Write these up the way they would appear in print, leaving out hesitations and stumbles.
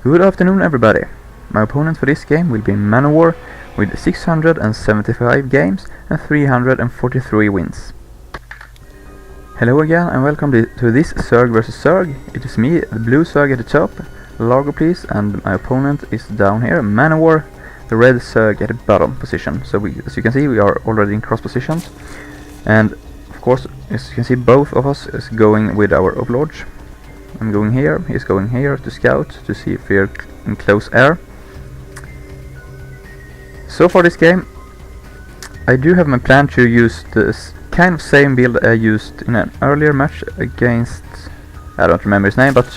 Good afternoon, everybody. My opponent for this game will be Manowar with 675 games and 343 wins. Hello again and welcome to this zerg vs zerg. It is me, the blue zerg at the top, Largoplz, and my opponent is down here, Manowar, the red zerg at the bottom position. So as you can see, we are already in cross positions, and of course, as you can see, both of us is going with our overlords. I'm going here, he's going here to scout to see if we're in close air. So for this game, I do have my plan to use this kind of same build I used in an earlier match against, I don't remember his name, but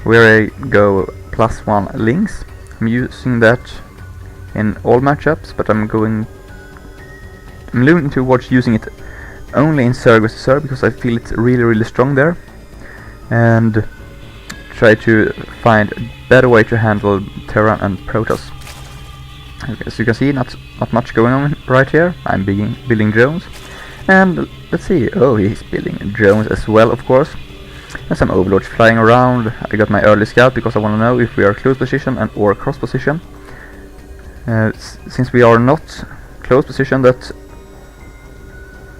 where I go +1 links. I'm using that in all matchups, but I'm leaning towards using it only in zerg vs zerg because I feel it's really strong there, and try to find a better way to handle Terran and Protoss. As you can see, not much going on right here. I'm building drones, and let's see, oh, he's building drones as well, of course, and some overlords flying around. I got my early scout because I want to know if we are close position and or cross position. Since we are not close position, that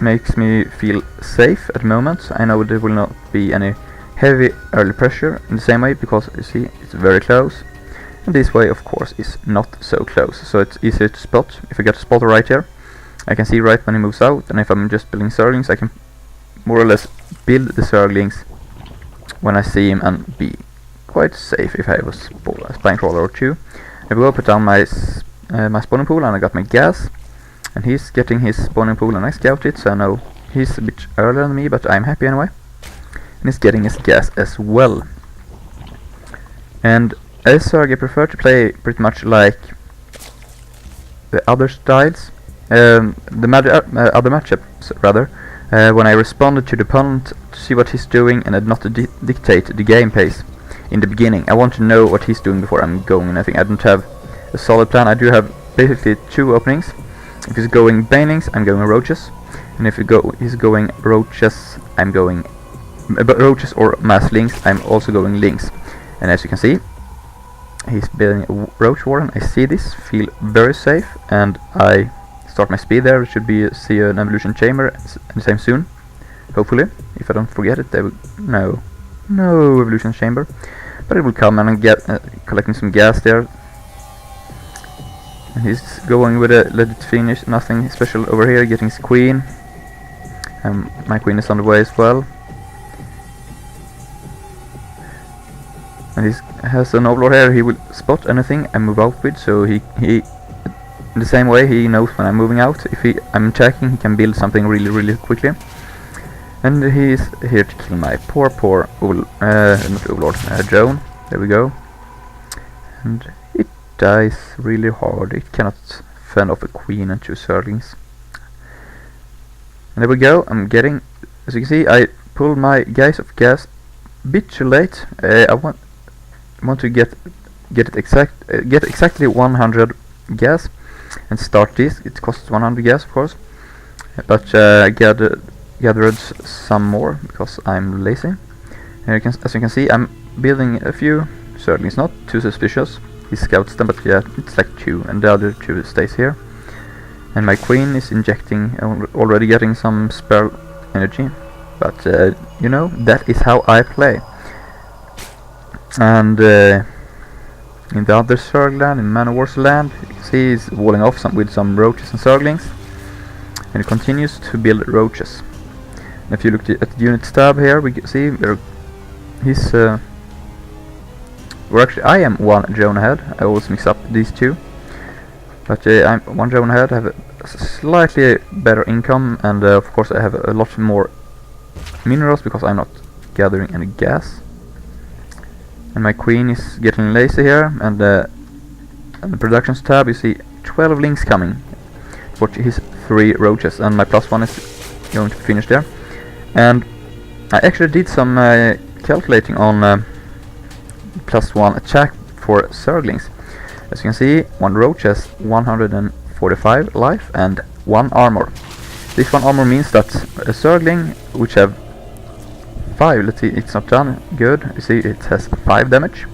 makes me feel safe at the moment. I know there will not be any heavy early pressure in the same way, because you see it's very close, and this way of course is not so close, so it's easier to spot. If I get a spotter right here, I can see right when he moves out, and if I'm just building zerglings, I can more or less build the zerglings when I see him and be quite safe if I have a spine crawler or two. I will put down my spawning pool, and I got my gas, and he's getting his spawning pool, and I scout it, so I know he's a bit earlier than me, but I'm happy anyway. And he's getting his gas as well. And as zerg, I prefer to play pretty much like the other styles, other matchups rather, when I responded to the opponent to see what he's doing and not to dictate the game pace in the beginning. I want to know what he's doing before I'm going, and I think I don't have a solid plan. I do have basically two openings. If he's going banelings, I'm going roaches, and if he's going roaches, I'm going roaches or mass links, I'm also going links. And as you can see, he's building a roach warren. I see this, feel very safe, and I start my speed there. Should be see an evolution chamber anytime soon, hopefully. If I don't forget it, no evolution chamber, but it will come, and I'm collecting some gas there. And he's going with a let it finish, nothing special over here, getting his queen, and my queen is on the way as well. And he has an overlord here. He will spot anything I move out with, so he in the same way he knows when I'm moving out. If I'm attacking, he can build something really quickly. And he's here to kill my poor not overlord, drone. There we go. And it dies really hard. It cannot fend off a queen and two zerglings. And there we go. I'm getting, as you can see, I pulled my guys of gas a bit too late. I want to get exactly 100 gas and start this. It costs 100 gas, of course, but I gathered some more because I'm lazy. And as you can see, I'm building a few zerglings, not too suspicious. He scouts them, but yeah, it's like 2, and the other 2 stays here. And my queen is injecting, already getting some spare energy, but you know, that is how I play. And in the other zerg land, in Manowar's land, you can see he's walling off with some roaches and zerglings, and he continues to build roaches. And if you look at the unit tab here, we can see I am 1 drone ahead. I always mix up these two, but I'm 1 drone ahead. I have a slightly better income, and of course I have a lot more minerals because I'm not gathering any gas. And my queen is getting lazy here, and on the productions tab you see 12 links coming for his 3 roaches, and my +1 is going to finish there. And I actually did some calculating on +1 attack for zerglings. As you can see, 1 roach has 145 life and 1 armor. This 1 armor means that a zergling which have 5, let's see, it's not done, good, you see it has 5 damage,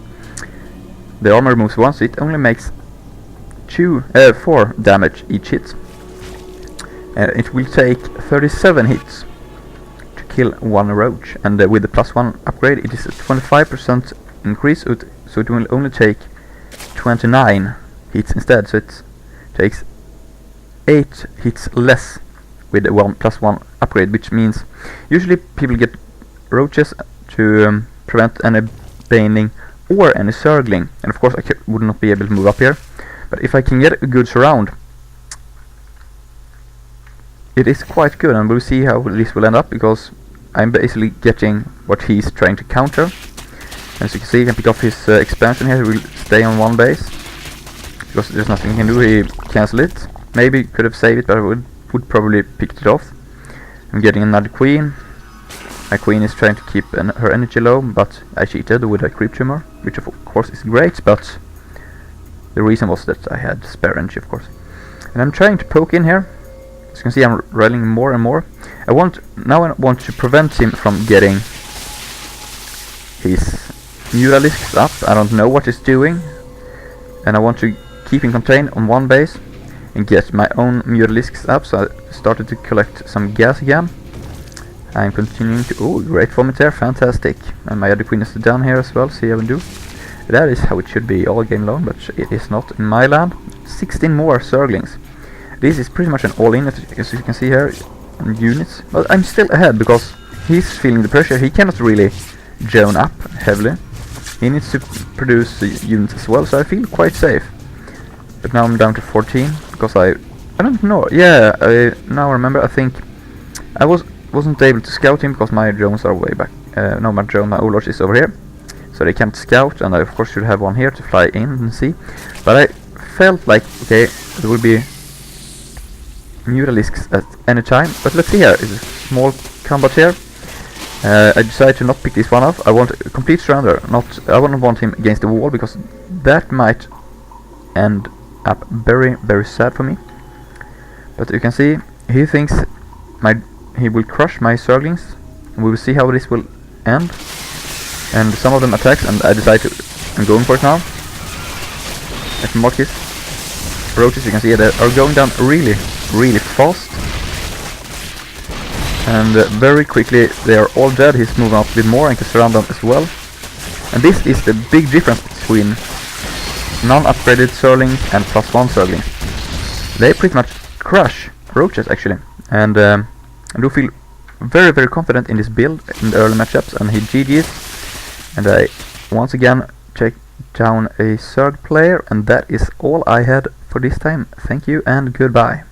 the armor removes once, it only makes 4 damage each hit. It will take 37 hits to kill one roach, and with the +1 upgrade it is a 25% increase, so it will only take 29 hits instead, so it takes 8 hits less with the +1 upgrade, which means usually people get roaches to prevent any baning or any zergling, and of course I would not be able to move up here, but if I can get a good surround, it is quite good, and we'll see how this will end up, because I'm basically getting what he's trying to counter. As you can see, he can pick off his expansion here. He will stay on one base because there's nothing he can do. He cancel it. Maybe could have saved it, but I would probably pick it off. I'm getting another queen. My queen is trying to keep her energy low, but I cheated with a creep tumor, which of course is great, but the reason was that I had spare energy, of course. And I'm trying to poke in here. As you can see, I'm rallying more and more. I want to prevent him from getting his muralisks up. I don't know what he's doing, and I want to keep him contained on one base and get my own muralisks up. So I started to collect some gas again. I'm continuing to... Oh, great vomit there, fantastic. And my other queen is down here as well, see how we do. That is how it should be all game long, but it is not in my land. 16 more zerglings. This is pretty much an all-in, as you can see here, on units. But I'm still ahead because he's feeling the pressure. He cannot really drone up heavily. He needs to produce units as well, so I feel quite safe. But now I'm down to 14 because I don't know. Yeah, now I remember. I think I wasn't able to scout him because my drones are way back. No, my overlord is over here, so they can't scout, and I of course should have one here to fly in and see. But I felt like, okay, there will be muralisks at any time, but let's see here. It's a small combat here. I decided to not pick this one off. I want a complete surrender. I wouldn't want him against the wall, because that might end up very, very sad for me. But you can see he thinks he will crush my zerglings. We will see how this will end. And some of them attacks, and I decide I'm going for it now. Let's mark his roaches. You can see they are going down really, really fast, and very quickly they are all dead. He's moving up a bit more and can surround them as well. And this is the big difference between non-upgraded zerglings and +1 zerglings. They pretty much crush roaches actually, and I do feel very, very confident in this build in the early matchups, and he GG's. And I once again check down a zerg player, and that is all I had for this time. Thank you and goodbye.